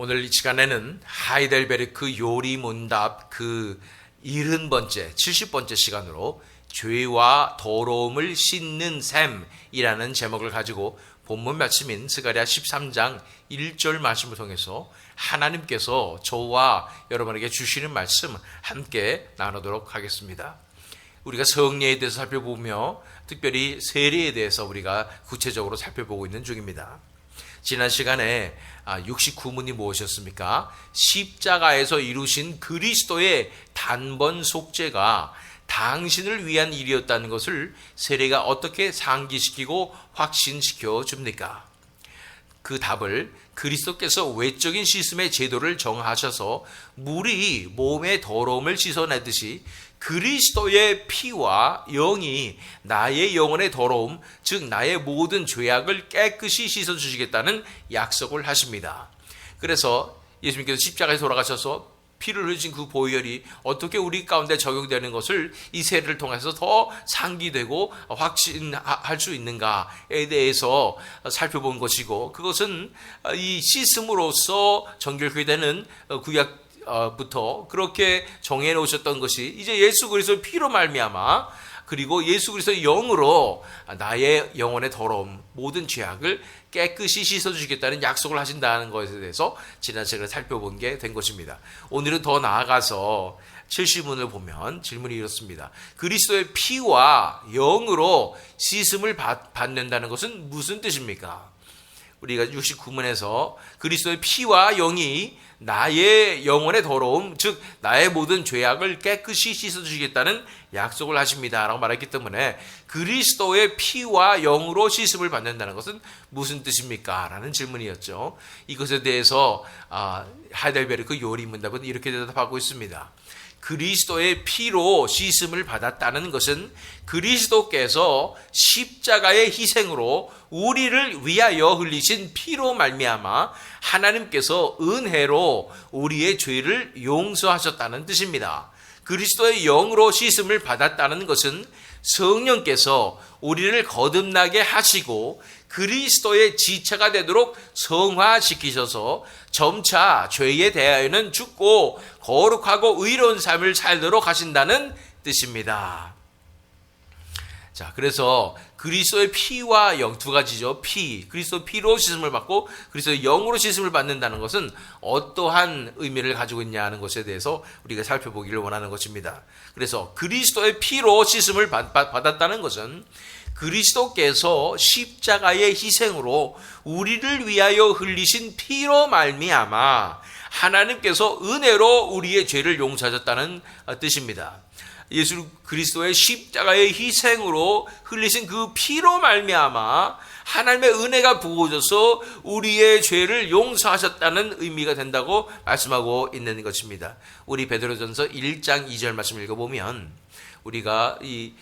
오늘 이 시간에는 하이델베르크 요리문답 그 70번째, 70번째 시간으로 죄와 더러움을 씻는 셈이라는 제목을 가지고 본문 말씀인 스가랴 13장 1절 말씀을 통해서 하나님께서 저와 여러분에게 주시는 말씀 함께 나누도록 하겠습니다. 우리가 성례에 대해서 살펴보며 특별히 세례에 대해서 우리가 구체적으로 살펴보고 있는 중입니다. 지난 시간에 69문이 무엇이었습니까? 십자가에서 이루신 그리스도의 단번 속죄가 당신을 위한 일이었다는 것을 세례가 어떻게 상기시키고 확신시켜 줍니까? 그 답을 그리스도께서 외적인 씻음의 제도를 정하셔서 물이 몸의 더러움을 씻어내듯이 그리스도의 피와 영이 나의 영혼의 더러움, 즉 나의 모든 죄악을 깨끗이 씻어주시겠다는 약속을 하십니다. 그래서 예수님께서 십자가에 돌아가셔서 피를 흘리신 그 보혈이 어떻게 우리 가운데 적용되는 것을 이 세례를 통해서 더 상기되고 확신할 수 있는가에 대해서 살펴본 것이고, 그것은 이 씻음으로써 정결케 되는 구약부터 그렇게 정해 놓으셨던 것이 이제 예수 그리스도의 피로 말미암아 그리고 예수 그리스도의 영으로 나의 영혼의 더러움, 모든 죄악을 깨끗이 씻어주시겠다는 약속을 하신다는 것에 대해서 지난 시간에 살펴본 게 된 것입니다. 오늘은 더 나아가서 70문을 보면 질문이 이렇습니다. 그리스도의 피와 영으로 씻음을 받는다는 것은 무슨 뜻입니까? 우리가 69문에서 그리스도의 피와 영이 나의 영혼의 더러움, 즉 나의 모든 죄악을 깨끗이 씻어주시겠다는 약속을 하십니다 라고 말했기 때문에 그리스도의 피와 영으로 씻음을 받는다는 것은 무슨 뜻입니까? 라는 질문이었죠. 이것에 대해서 하이델베르크 요리문답은 이렇게 대답하고 있습니다. 그리스도의 피로 씻음을 받았다는 것은 그리스도께서 십자가의 희생으로 우리를 위하여 흘리신 피로 말미암아 하나님께서 은혜로 우리의 죄를 용서하셨다는 뜻입니다. 그리스도의 영으로 씻음을 받았다는 것은 성령께서 우리를 거듭나게 하시고 그리스도의 지체가 되도록 성화시키셔서 점차 죄에 대하여는 죽고 거룩하고 의로운 삶을 살도록 하신다는 뜻입니다. 자, 그래서 그리스도의 피와 영 두 가지죠. 그리스도 피로 씻음을 받고 그리스도의 영으로 씻음을 받는다는 것은 어떠한 의미를 가지고 있냐는 것에 대해서 우리가 살펴보기를 원하는 것입니다. 그래서 그리스도의 피로 씻음을 받았다는 것은 그리스도께서 십자가의 희생으로 우리를 위하여 흘리신 피로 말미암아 하나님께서 은혜로 우리의 죄를 용서하셨다는 뜻입니다. 예수 그리스도의 십자가의 희생으로 흘리신 그 피로 말미암아 하나님의 은혜가 부어져서 우리의 죄를 용서하셨다는 의미가 된다고 말씀하고 있는 것입니다. 우리 베드로전서 1장 2절 말씀 읽어보면 우리가 이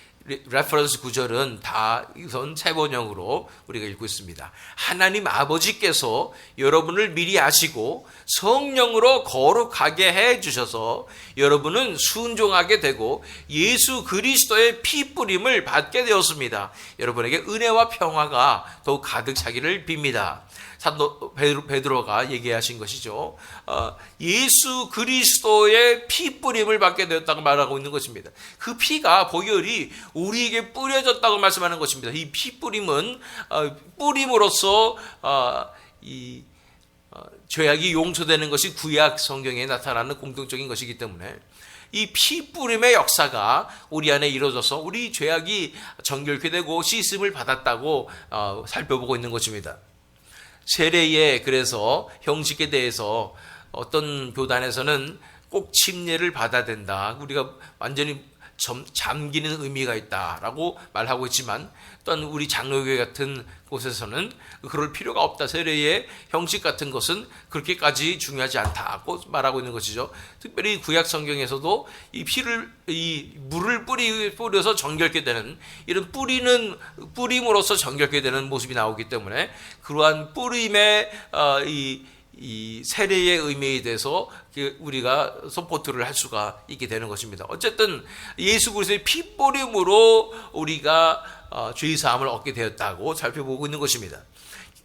레퍼런스 구절은 다 우선 새 번역으로 우리가 읽고 있습니다. 하나님 아버지께서 여러분을 미리 아시고 성령으로 거룩하게 해주셔서 여러분은 순종하게 되고 예수 그리스도의 피 뿌림을 받게 되었습니다. 여러분에게 은혜와 평화가 더욱 가득 차기를 빕니다. 사도 베드로가 얘기하신 것이죠. 예수 그리스도의 피 뿌림을 받게 되었다고 말하고 있는 것입니다. 그 피가 보혈이 우리에게 뿌려졌다고 말씀하는 것입니다. 이 피 뿌림은 뿌림으로써 이 죄악이 용서되는 것이 구약 성경에 나타나는 공통적인 것이기 때문에 이 피 뿌림의 역사가 우리 안에 이루어져서 우리 죄악이 정결케 되고 씻음을 받았다고 살펴보고 있는 것입니다. 세례의 그래서 형식에 대해서 어떤 교단에서는 꼭 침례를 받아야 된다. 우리가 완전히 잠기는 의미가 있다라고 말하고 있지만 또한 우리 장로교회 같은 곳에서는 그럴 필요가 없다. 세례의 형식 같은 것은 그렇게까지 중요하지 않다고 말하고 있는 것이죠. 특별히 구약 성경에서도 이 물을 뿌려서 정결케 되는 이런 뿌림으로써 정결케 되는 모습이 나오기 때문에 그러한 뿌림의 이 세례의 의미에 대해서 우리가 서포트를 할 수가 있게 되는 것입니다. 어쨌든 예수 그리스도의 피 뿌림으로 우리가 죄의 사함을 얻게 되었다고 살펴보고 있는 것입니다.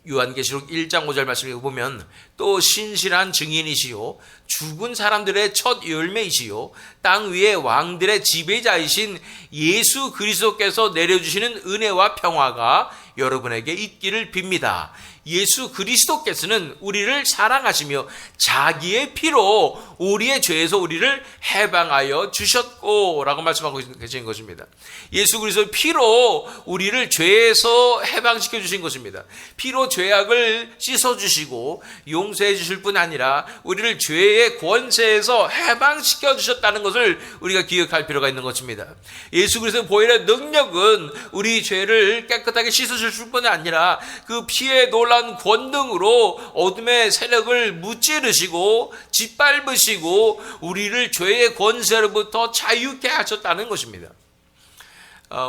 요한계시록 1장 5절 말씀을 보면 또 신실한 증인이시요 죽은 사람들의 첫 열매이시요 땅 위의 왕들의 지배자이신 예수 그리스도께서 내려주시는 은혜와 평화가 여러분에게 있기를 빕니다. 예수 그리스도께서는 우리를 사랑하시며 자기의 피로 우리의 죄에서 우리를 해방하여 주셨고 라고 말씀하고 계신 것입니다. 예수 그리스도의 피로 우리를 죄에서 해방시켜 주신 것입니다. 피로 죄악을 씻어주시고 용서해 주실 뿐 아니라 우리를 죄의 권세에서 해방시켜 주셨다는 것을 우리가 기억할 필요가 있는 것입니다. 예수 그리스도의 보혈의 능력은 우리 죄를 깨끗하게 씻어주실 뿐 아니라 그 피의 놀라운 권능으로 어둠의 세력을 무찌르시고 짓밟으시고 우리를 죄의 권세로부터 자유케 하셨다는 것입니다.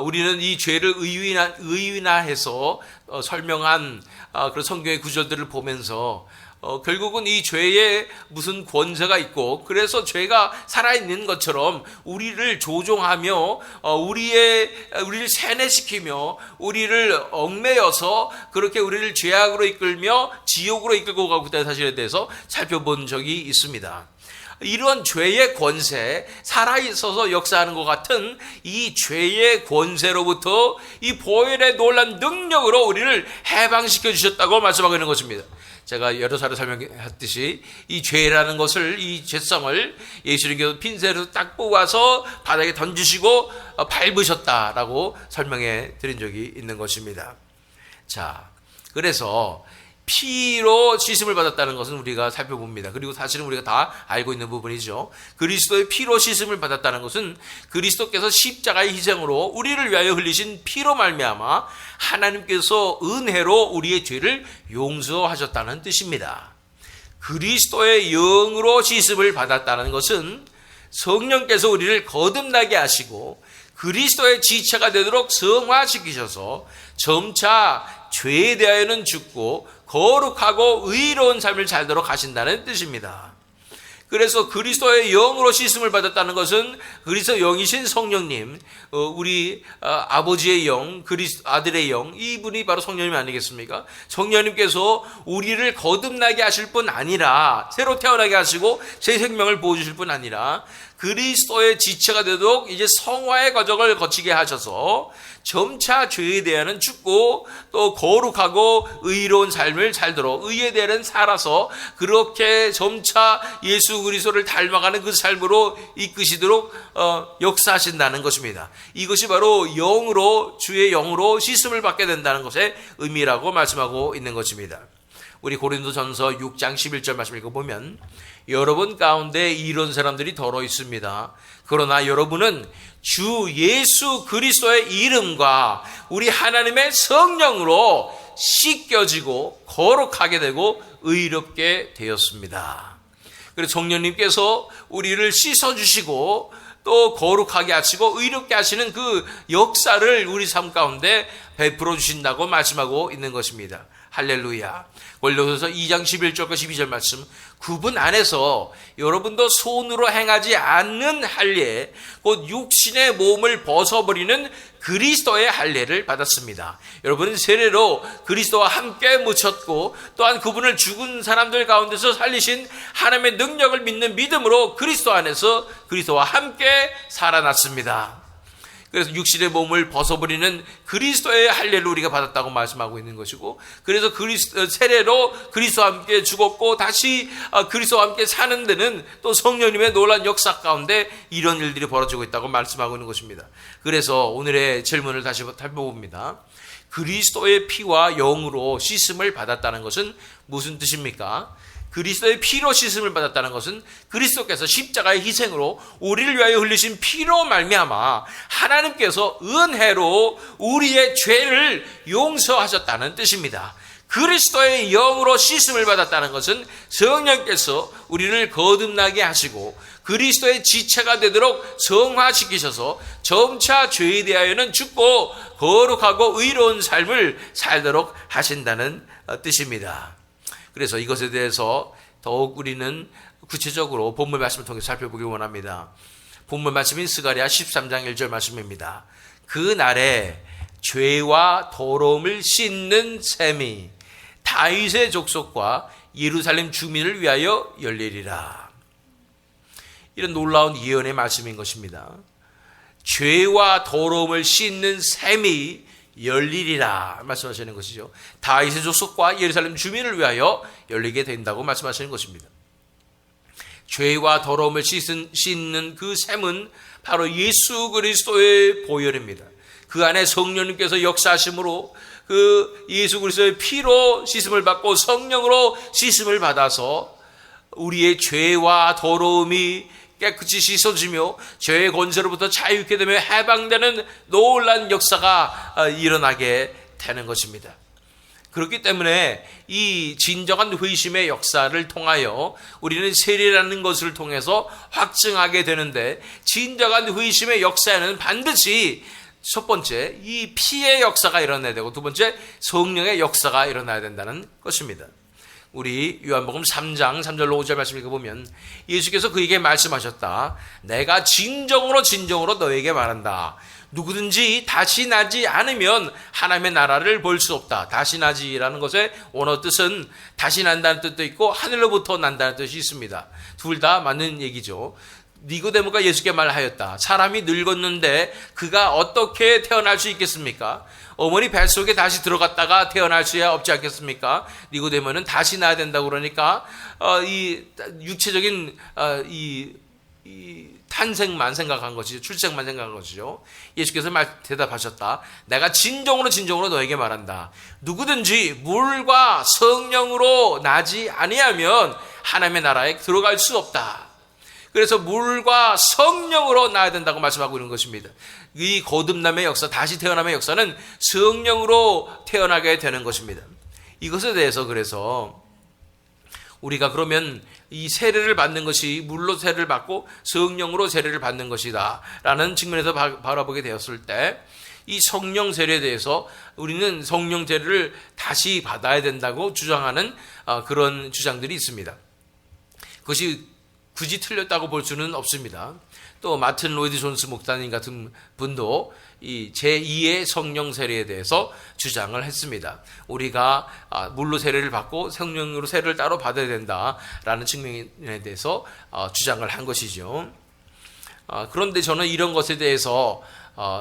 우리는 이 죄를 의인화해서 설명한 그런 성경의 구절들을 보면서 결국은 이 죄에 무슨 권세가 있고 그래서 죄가 살아있는 것처럼 우리를 조종하며 우리를 세뇌시키며 우리를 얽매여서 그렇게 우리를 죄악으로 이끌며 지옥으로 이끌고 가고 있다는 사실에 대해서 살펴본 적이 있습니다. 이런 죄의 권세, 살아있어서 역사하는 것 같은 이 죄의 권세로부터 이 보혈의 놀란 능력으로 우리를 해방시켜 주셨다고 말씀하고 있는 것입니다. 제가 여러 차례 설명했듯이 이 죄라는 것을, 이 죄성을 예수님께서 핀셋으로 딱 뽑아서 바닥에 던지시고 밟으셨다라고 설명해 드린 적이 있는 것입니다. 자, 그래서 피로 씻음을 받았다는 것은 우리가 살펴봅니다. 그리고 사실은 우리가 다 알고 있는 부분이죠. 그리스도의 피로 씻음을 받았다는 것은 그리스도께서 십자가의 희생으로 우리를 위하여 흘리신 피로 말미암아 하나님께서 은혜로 우리의 죄를 용서하셨다는 뜻입니다. 그리스도의 영으로 씻음을 받았다는 것은 성령께서 우리를 거듭나게 하시고 그리스도의 지체가 되도록 성화시키셔서 점차 죄에 대하여는 죽고 거룩하고 의로운 삶을 살도록 하신다는 뜻입니다. 그래서 그리스도의 영으로 씻음을 받았다는 것은 그리스도 영이신 성령님, 우리 아버지의 영, 아들의 영, 이분이 바로 성령님 아니겠습니까? 성령님께서 우리를 거듭나게 하실 뿐 아니라 새로 태어나게 하시고 새 생명을 부어주실 뿐 아니라 그리스도의 지체가 되도록 이제 성화의 과정을 거치게 하셔서 점차 죄에 대하여는 죽고 또 거룩하고 의로운 삶을 살도록 의에 대하여는 살아서 그렇게 점차 예수 그리스도를 닮아가는 그 삶으로 이끄시도록 역사하신다는 것입니다. 이것이 바로 영으로, 주의 영으로 씻음을 받게 된다는 것의 의미라고 말씀하고 있는 것입니다. 우리 고린도전서 6장 11절 말씀 읽어보면 여러분 가운데 이런 사람들이 더러 있습니다. 그러나 여러분은 주 예수 그리스도의 이름과 우리 하나님의 성령으로 씻겨지고 거룩하게 되고 의롭게 되었습니다. 그래서 성령님께서 우리를 씻어주시고 또 거룩하게 하시고 의롭게 하시는 그 역사를 우리 삶 가운데 베풀어 주신다고 말씀하고 있는 것입니다. 할렐루야. 골로새서 2장 11절과 12절 말씀, 그분 안에서 여러분도 손으로 행하지 않는 할례, 곧 육신의 몸을 벗어버리는 그리스도의 할례를 받았습니다. 여러분은 세례로 그리스도와 함께 묻혔고 또한 그분을 죽은 사람들 가운데서 살리신 하나님의 능력을 믿는 믿음으로 그리스도 안에서 그리스도와 함께 살아났습니다. 그래서 육신의 몸을 벗어버리는 그리스도의 할례를 우리가 받았다고 말씀하고 있는 것이고, 그래서 세례로 그리스도와 함께 죽었고 다시 그리스도와 함께 사는 데는 또 성령님의 놀라운 역사 가운데 이런 일들이 벌어지고 있다고 말씀하고 있는 것입니다. 그래서 오늘의 질문을 다시 살펴봅니다. 그리스도의 피와 영으로 씻음을 받았다는 것은 무슨 뜻입니까? 그리스도의 피로 씻음을 받았다는 것은 그리스도께서 십자가의 희생으로 우리를 위하여 흘리신 피로 말미암아 하나님께서 은혜로 우리의 죄를 용서하셨다는 뜻입니다. 그리스도의 영으로 씻음을 받았다는 것은 성령께서 우리를 거듭나게 하시고 그리스도의 지체가 되도록 성화시키셔서 점차 죄에 대하여는 죽고 거룩하고 의로운 삶을 살도록 하신다는 뜻입니다. 그래서 이것에 대해서 더욱 우리는 구체적으로 본문 말씀을 통해 살펴보기 원합니다. 본문 말씀인 스가랴 13장 1절 말씀입니다. 그 날에 죄와 더러움을 씻는 셈이 다윗의 족속과 예루살렘 주민을 위하여 열리리라. 이런 놀라운 예언의 말씀인 것입니다. 죄와 더러움을 씻는 셈이 열리리라 말씀하시는 것이죠. 다윗의 족속과 예루살렘 주민을 위하여 열리게 된다고 말씀하시는 것입니다. 죄와 더러움을 씻는 그 셈은 바로 예수 그리스도의 보혈입니다. 그 안에 성령님께서 역사하심으로 그 예수 그리스도의 피로 씻음을 받고 성령으로 씻음을 받아서 우리의 죄와 더러움이 깨끗이 씻어지며 죄의 권세로부터 자유케 되며 해방되는 놀라운 역사가 일어나게 되는 것입니다. 그렇기 때문에 이 진정한 회심의 역사를 통하여 우리는 세례라는 것을 통해서 확증하게 되는데, 진정한 회심의 역사에는 반드시 첫 번째 이 피의 역사가 일어나야 되고, 두 번째 성령의 역사가 일어나야 된다는 것입니다. 우리 요한복음 3장 3절로 5절 말씀 읽어보면 예수께서 그에게 말씀하셨다. 내가 진정으로 너에게 말한다. 누구든지 다시 나지 않으면 하나님의 나라를 볼 수 없다. 다시 나지라는 것의 원어 뜻은 다시 난다는 뜻도 있고 하늘로부터 난다는 뜻이 있습니다. 둘 다 맞는 얘기죠. 니고데모가 예수께 말하였다. 사람이 늙었는데 그가 어떻게 태어날 수 있겠습니까? 어머니 뱃속에 다시 들어갔다가 태어날 수야 없지 않겠습니까? 니고데모는 다시 나야 된다고 그러니까 이 육체적인 이 탄생만 생각한 것이죠. 출생만 생각한 것이죠. 예수께서 대답하셨다. 내가 진정으로 너에게 말한다. 누구든지 물과 성령으로 나지 아니하면 하나님의 나라에 들어갈 수 없다. 그래서 물과 성령으로 나야 된다고 말씀하고 있는 것입니다. 이 거듭남의 역사, 다시 태어남의 역사는 성령으로 태어나게 되는 것입니다. 이것에 대해서 그래서 우리가 그러면 이 세례를 받는 것이 물로 세례를 받고 성령으로 세례를 받는 것이다 라는 측면에서 바라보게 되었을 때, 이 성령 세례에 대해서 우리는 성령 세례를 다시 받아야 된다고 주장하는 그런 주장들이 있습니다. 그것이 굳이 틀렸다고 볼 수는 없습니다. 또 마틴 로이드 존스 목사님 같은 분도 이 제2의 성령 세례에 대해서 주장을 했습니다. 우리가 물로 세례를 받고 성령으로 세례를 따로 받아야 된다라는 측면에 대해서 주장을 한 것이죠. 그런데 저는 이런 것에 대해서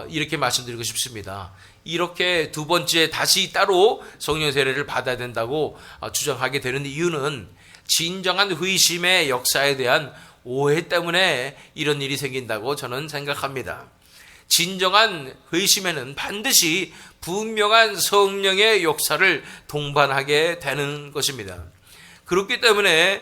이렇게 말씀드리고 싶습니다. 이렇게 두 번째 다시 따로 성령 세례를 받아야 된다고 주장하게 되는 이유는 진정한 회심의 역사에 대한 오해 때문에 이런 일이 생긴다고 저는 생각합니다. 진정한 회심에는 반드시 분명한 성령의 역사를 동반하게 되는 것입니다. 그렇기 때문에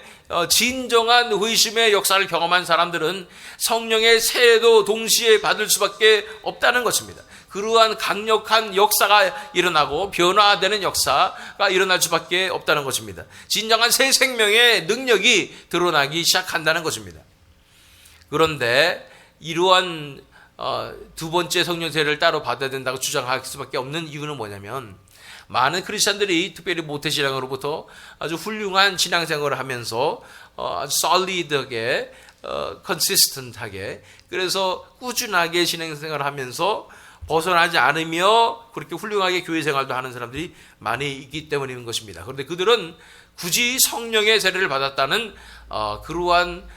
진정한 회심의 역사를 경험한 사람들은 성령의 세례도 동시에 받을 수밖에 없다는 것입니다. 그러한 강력한 역사가 일어나고 변화되는 역사가 일어날 수밖에 없다는 것입니다. 진정한 새 생명의 능력이 드러나기 시작한다는 것입니다. 그런데 이러한 두 번째 성령 세례를 따로 받아야 된다고 주장할 수밖에 없는 이유는 뭐냐면, 많은 크리스찬들이 특별히 모태신앙으로부터 아주 훌륭한 신앙생활을 하면서 아주 solid하게 consistent하게, 그래서 꾸준하게 신앙생활을 하면서 벗어나지 않으며 그렇게 훌륭하게 교회 생활도 하는 사람들이 많이 있기 때문인 것입니다. 그런데 그들은 굳이 성령의 세례를 받았다는 그러한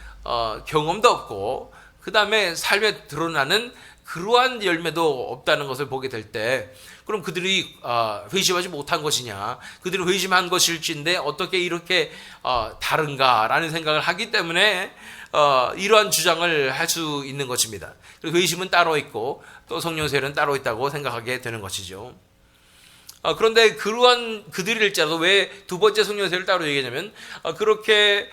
경험도 없고, 그 다음에 삶에 드러나는 그러한 열매도 없다는 것을 보게 될 때, 그럼 그들이 회심하지 못한 것이냐, 그들이 회심한 것일진데 어떻게 이렇게 다른가라는 생각을 하기 때문에 이러한 주장을 할 수 있는 것입니다. 그리고 회심은 따로 있고 또 성령 세례는 따로 있다고 생각하게 되는 것이죠. 그런데 그러한 그들일지라도 왜 두 번째 성령 세례를 따로 얘기하냐면, 그렇게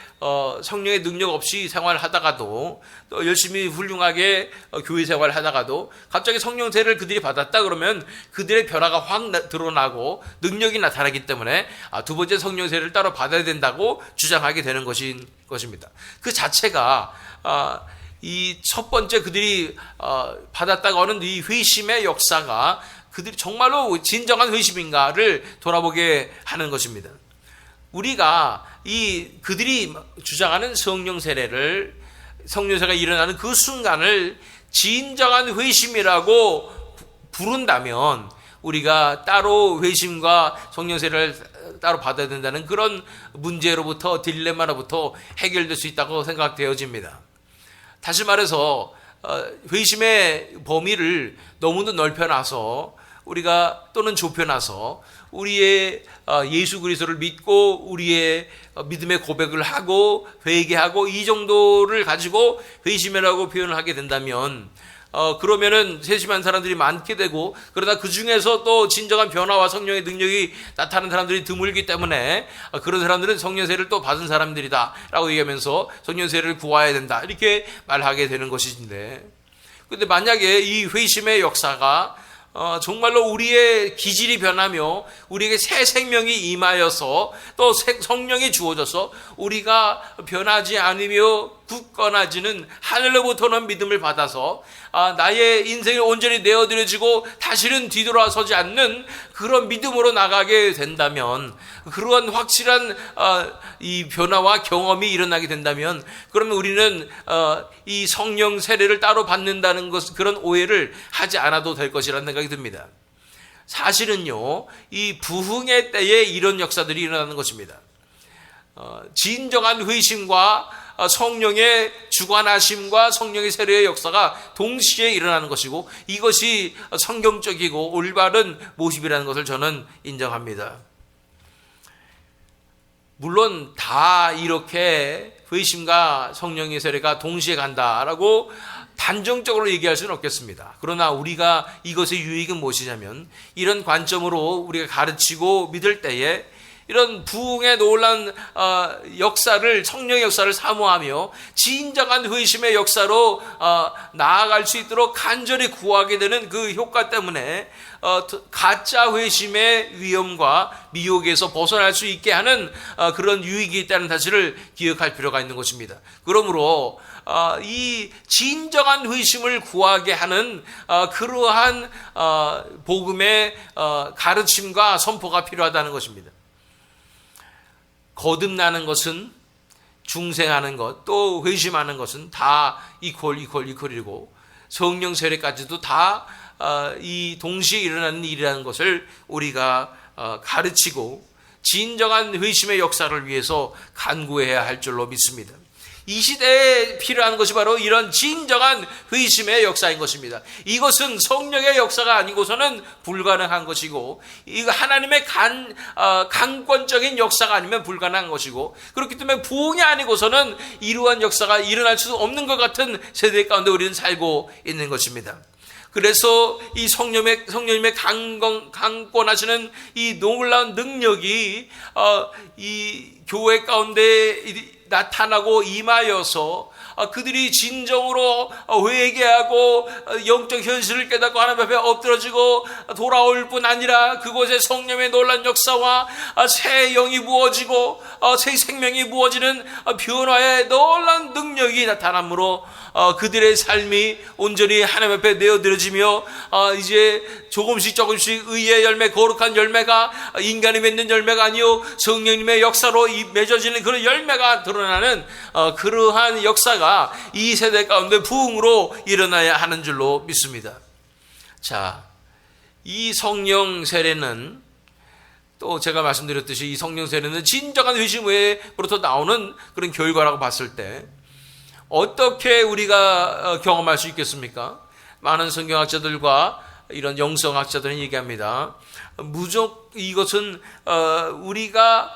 성령의 능력 없이 생활하다가도 또 열심히 훌륭하게 교회 생활을 하다가도 갑자기 성령 세례를 그들이 받았다 그러면 그들의 변화가 확 드러나고 능력이 나타나기 때문에 두 번째 성령 세례를 따로 받아야 된다고 주장하게 되는 것입니다. 그 자체가 이 첫 번째 그들이 받았다고 하는 이 회심의 역사가 그들이 정말로 진정한 회심인가를 돌아보게 하는 것입니다. 우리가 그들이 주장하는 성령 세례를, 성령 세례가 일어나는 그 순간을 진정한 회심이라고 부른다면 우리가 따로 회심과 성령 세례를 따로 받아야 된다는 그런 문제로부터, 딜레마로부터 해결될 수 있다고 생각되어집니다. 다시 말해서 회심의 범위를 너무도 넓혀놔서 우리가, 또는 좁혀놔서 우리의 예수 그리스도를 믿고 우리의 믿음의 고백을 하고 회개하고 이 정도를 가지고 회심이라고 표현을 하게 된다면 그러면은 세심한 사람들이 많게 되고, 그러나 그 중에서 또 진정한 변화와 성령의 능력이 나타나는 사람들이 드물기 때문에 그런 사람들은 성령 세례를 또 받은 사람들이다 라고 얘기하면서 성령 세례를 구해야 된다 이렇게 말하게 되는 것인데, 근데 만약에 이 회심의 역사가 정말로 우리의 기질이 변하며 우리에게 새 생명이 임하여서 또 성령이 주어져서 우리가 변하지 않으며 굳건해지는 하늘로부터 는 믿음을 받아서 나의 인생을 온전히 내어드려지고 다시는 뒤돌아서지 않는 그런 믿음으로 나가게 된다면, 그러한 확실한 이 변화와 경험이 일어나게 된다면, 그러면 우리는 이 성령 세례를 따로 받는다는 것, 그런 오해를 하지 않아도 될 것이라는 생각이 듭니다. 사실은요, 이 부흥의 때에 이런 역사들이 일어나는 것입니다. 진정한 회심과 성령의 주관하심과 성령의 세례의 역사가 동시에 일어나는 것이고, 이것이 성경적이고 올바른 모습이라는 것을 저는 인정합니다. 물론 다 이렇게 회심과 성령의 세례가 동시에 간다라고 단정적으로 얘기할 수는 없겠습니다. 그러나 우리가 이것의 유익은 무엇이냐면, 이런 관점으로 우리가 가르치고 믿을 때에 이런 부흥의 놀라운 역사를, 성령의 역사를 사모하며 진정한 회심의 역사로 나아갈 수 있도록 간절히 구하게 되는 그 효과 때문에 가짜 회심의 위험과 미혹에서 벗어날 수 있게 하는 그런 유익이 있다는 사실을 기억할 필요가 있는 것입니다. 그러므로 이 진정한 회심을 구하게 하는 그러한 복음의 가르침과 선포가 필요하다는 것입니다. 거듭나는 것은, 중생하는 것, 또 회심하는 것은 다 이퀄이고, 성령 세례까지도 다 이 동시에 일어나는 일이라는 것을 우리가 가르치고 진정한 회심의 역사를 위해서 간구해야 할 줄로 믿습니다. 이 시대에 필요한 것이 바로 이런 진정한 회심의 역사인 것입니다. 이것은 성령의 역사가 아니고서는 불가능한 것이고, 이거 하나님의 강권적인 역사가 아니면 불가능한 것이고, 그렇기 때문에 부흥이 아니고서는 이러한 역사가 일어날 수 없는 것 같은 세대 가운데 우리는 살고 있는 것입니다. 그래서 이 성령님의 강권하시는 이 놀라운 능력이 이 교회 가운데 나타나고 임하여서 그들이 진정으로 회개하고 영적 현실을 깨닫고 하나님 앞에 엎드러지고 돌아올 뿐 아니라 그곳에 성령의 놀라운 역사와 새 영이 부어지고 새 생명이 부어지는 변화의 놀라운 능력이 나타나므로 그들의 삶이 온전히 하나님 앞에 내어드려지며 이제 조금씩 의의 열매, 거룩한 열매가 인간이 맺는 열매가 아니요 성령님의 역사로 맺어지는 그런 열매가 드러나는 그러한 역사가 이 세대 가운데 부흥으로 일어나야 하는 줄로 믿습니다. 자, 이 성령 세례는 또 제가 말씀드렸듯이 이 성령 세례는 진정한 회심 후에부터 나오는 그런 결과라고 봤을 때 어떻게 우리가 경험할 수 있겠습니까? 많은 성경학자들과 이런 영성학자들은 얘기합니다. 이것은 우리가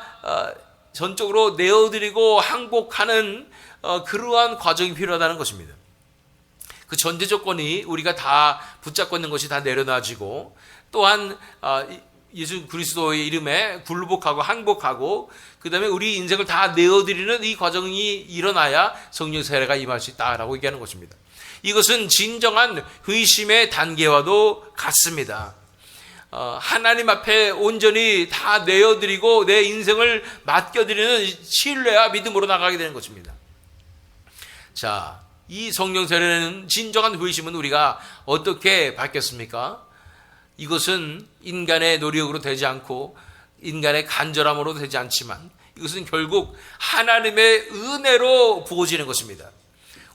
전적으로 내어드리고 항복하는 그러한 과정이 필요하다는 것입니다. 그 전제 조건이 우리가 다 붙잡고 있는 것이 다 내려놔지고, 또한 예수 그리스도의 이름에 굴복하고 항복하고 그 다음에 우리 인생을 다 내어드리는 이 과정이 일어나야 성령 세례가 임할 수 있다라고 얘기하는 것입니다. 이것은 진정한 회심의 단계와도 같습니다. 하나님 앞에 온전히 다 내어드리고 내 인생을 맡겨드리는 신뢰와 믿음으로 나가게 되는 것입니다. 자, 이 성령 세례는, 진정한 회심은 우리가 어떻게 받겠습니까? 이것은 인간의 노력으로 되지 않고 인간의 간절함으로 되지 않지만 이것은 결국 하나님의 은혜로 부어지는 것입니다.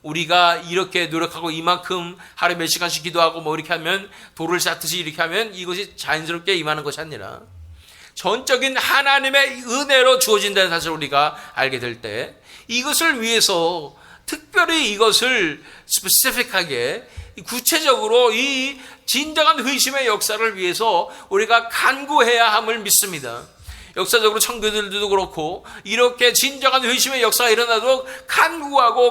우리가 이렇게 노력하고 이만큼 하루에 몇 시간씩 기도하고 뭐 이렇게 하면 돌을 쌓듯이 이렇게 하면 이것이 자연스럽게 임하는 것이 아니라 전적인 하나님의 은혜로 주어진다는 사실을 우리가 알게 될 때 이것을 위해서 특별히 이것을 스페시픽하게 구체적으로 이 진정한 회심의 역사를 위해서 우리가 간구해야 함을 믿습니다. 역사적으로 청교도들도 그렇고 이렇게 진정한 회심의 역사가 일어나도록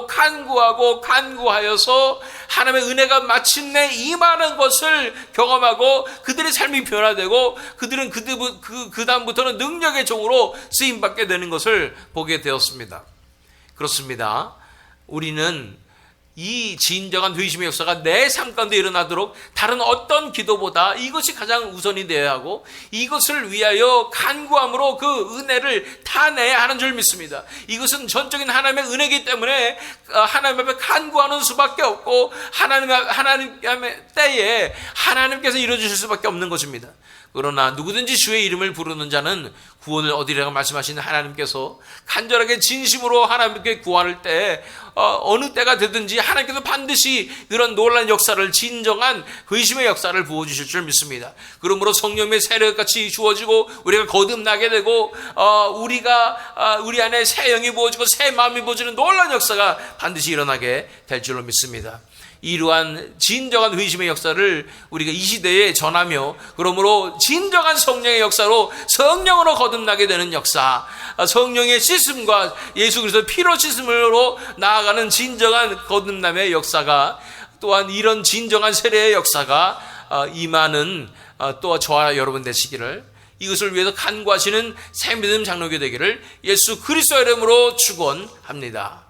간구하여서 하나님의 은혜가 마침내 임하는 것을 경험하고 그들의 삶이 변화되고 그들은 그 다음부터는 능력의 종으로 쓰임받게 되는 것을 보게 되었습니다. 그렇습니다. 우리는 이 진정한 회심의 역사가 내 삶 가운데 일어나도록 다른 어떤 기도보다 이것이 가장 우선이 되어야 하고 이것을 위하여 간구함으로 그 은혜를 타내야 하는 줄 믿습니다. 이것은 전적인 하나님의 은혜이기 때문에 하나님 앞에 간구하는 수밖에 없고 하나님의 때에 하나님께서 이루어주실 수밖에 없는 것입니다. 그러나 누구든지 주의 이름을 부르는 자는 구원을 얻으리라고 말씀하시는 하나님께서 간절하게 진심으로 하나님께 구할 때 어느 때가 되든지 하나님께서 반드시 그런 놀라운 역사를 진정한 회심의 역사를 부어주실 줄 믿습니다. 그러므로 성령의 세력같이 주어지고 우리가 거듭나게 되고 우리 안에 새 영이 부어지고 새 마음이 부어지는 놀라운 역사가 반드시 일어나게 될 줄로 믿습니다. 이러한 진정한 회심의 역사를 우리가 이 시대에 전하며 그러므로 진정한 성령의 역사로 성령으로 거듭나게 되는 역사, 성령의 씻음과 예수 그리스도의 피로 씻음으로 나아가는 진정한 거듭남의 역사가 또한 이런 진정한 세례의 역사가 임하는 또 저와 여러분 되시기를 이것을 위해서 간구하시는 새 믿음 장로교 되기를 예수 그리스도의 이름으로 축원합니다.